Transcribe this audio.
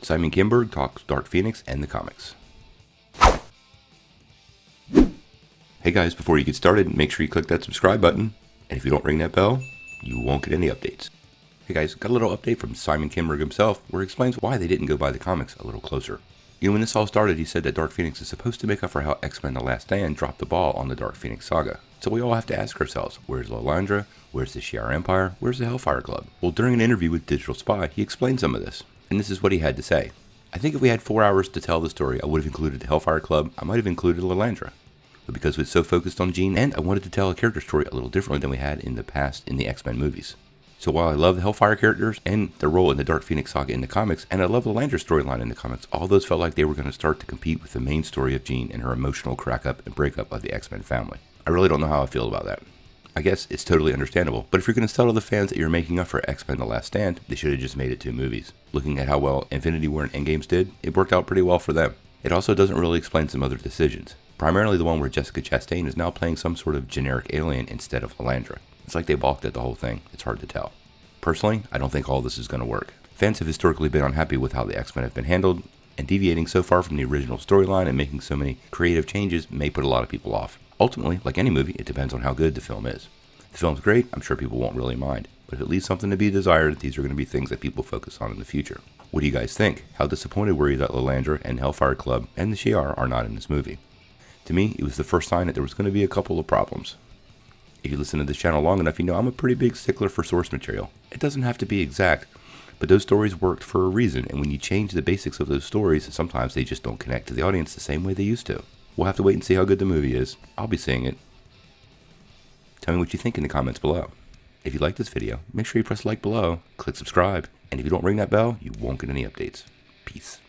Simon Kinberg talks Dark Phoenix and the comics. Hey guys, before you get started, make sure you click that subscribe button, and if you don't ring that bell, you won't get any updates. Hey guys, got a little update from Simon Kinberg himself, where he explains why they didn't go by the comics a little closer. You know, when this all started, he said that Dark Phoenix is supposed to make up for how Xmen The Last Stand dropped the ball on the Dark Phoenix Saga. So we all have to ask ourselves, where's Lilandra? Where's the Shi'ar Empire? Where's the Hellfire Club? Well, during an interview with Digital Spy, he explained some of this, and this is what he had to say. I think if we had 4 hours to tell the story, I would have included the Hellfire Club, I might have included Lilandra. But because it's so focused on Jean, and I wanted to tell a character story a little differently than we had in the past in the Xmen movies. So while I love the Hellfire characters and their role in the Dark Phoenix Saga in the comics, and I love the Lilandra storyline in the comics, all those felt like they were going to start to compete with the main story of Jean and her emotional crack-up and breakup of the Xmen family. I really don't know how I feel about that. I guess it's totally understandable, but if you're going to tell the fans that you're making up for Xmen The Last Stand, they should have just made it 2 movies. Looking at how well Infinity War and Endgames did, it worked out pretty well for them. It also doesn't really explain some other decisions. Primarily the one where Jessica Chastain is now playing some sort of generic alien instead of Lilandra. It's like they balked at the whole thing. It's hard to tell. Personally, I don't think all this is going to work. Fans have historically been unhappy with how the Xmen have been handled, and deviating so far from the original storyline and making so many creative changes may put a lot of people off. Ultimately, like any movie, it depends on how good the film is. If the film's great, I'm sure people won't really mind, but if it leaves something to be desired, these are going to be things that people focus on in the future. What do you guys think? How disappointed were you that Lilandra and Hellfire Club and the Shi'ar are not in this movie? To me, it was the first sign that there was going to be a couple of problems. If you listen to this channel long enough, you know I'm a pretty big stickler for source material. It doesn't have to be exact, but those stories worked for a reason, and when you change the basics of those stories, sometimes they just don't connect to the audience the same way they used to. We'll have to wait and see how good the movie is. I'll be seeing it. Tell me what you think in the comments below. If you like this video, make sure you press like below, click subscribe, and if you don't ring that bell, you won't get any updates. Peace.